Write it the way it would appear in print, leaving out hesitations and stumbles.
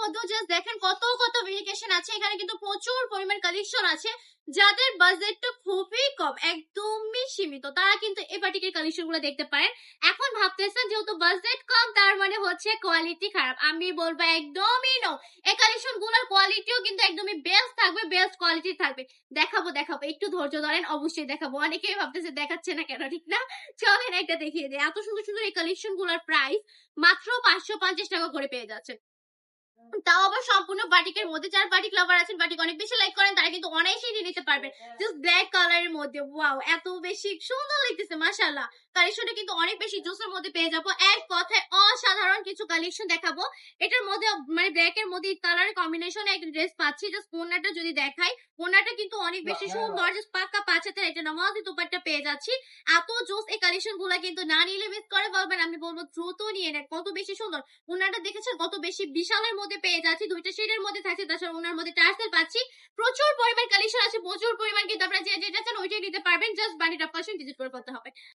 মধ্যেও জাস্ট দেখেন কত কত ভেরিয়েশন আছে। এখানে কিন্তু প্রচুর পরিমাণ কালেকশন আছে। যাদের বাজেটটা খুবই কম, একদমই সীমিত, তারা কিন্তু এই বাটিকের কালেকশন গুলো দেখতে পারেন। এখন ভাবতেছেন যেহেতু বাজেট কম তার মানে হচ্ছে কোয়ালিটি খারাপ, আমি বলবো একদমই নো। এই কালেকশন গুলোর কোয়ালিটিও কিন্তু একদমই বেস্ট থাকবে, বেস্ট কোয়ালিটি থাকবে। দেখাবো দেখাবো, একটু ধৈর্য ধরেন, অবশ্যই দেখাবো। অনেকেই ভাবতেছে দেখাচ্ছে না কেন, ঠিক না? চলেন একটা দেখিয়ে দিই। এত সুন্দর সুন্দর এই কালেকশন গুলোর প্রাইস মাত্র 550 টাকা করে পেয়ে যাচ্ছে, তাও আবার সম্পূর্ণ বাটিকের মধ্যে। যারা বাটিক লাভার আছেন, বাটিক অনেক বেশি লাইক করেন, তারা কিন্তু অনায়াসেই নিয়ে নিতে পারবেন। জাস্ট ব্ল্যাক কালারের মধ্যে, ওয়াও এত বেশি সুন্দর লাগতেছে মাশাআল্লাহ। কালেকশনটা কিন্তু অনেক বেশি জোসের মধ্যে পেয়ে যাবো। এক কথায় অসাধারণ কিছু কালেকশন দেখাবো। এটার মধ্যে মানে ব্ল্যাক এর মধ্যে কালারের কম্বিনেশনে একটা ড্রেস পাচ্ছি। জাস্ট ওড়নাটা যদি দেখাই, ওড়নাটা কিন্তু অনেক বেশি সুন্দর, জাস্ট পাক্কা 5 হাতের একটা নামাজি দুপাট্টা পেয়ে যাচ্ছি। এত জোস এই কালেকশন গুলা কিন্তু না নিলে মিস করে বলবেন। আমি বলবো দ্রুত নিয়ে নেন, কত বেশি সুন্দর। ওনাটা দেখেছেন কত বেশি বিশালের মধ্যে পেয়ে যাচ্ছি, দুইটা শেডের মধ্যে থাকছে, তাছাড়া ওনার মধ্যে টার্সেল পাচ্ছি। প্রচুর পরিমাণ কালেকশন আছে, প্রচুর পরিমাণ, কিন্তু আপনারা যে যেটা চান ওইটাই নিতে পারবেন। জাস্ট বাড়িটা পাশে ভিজিট করে করতে হবে।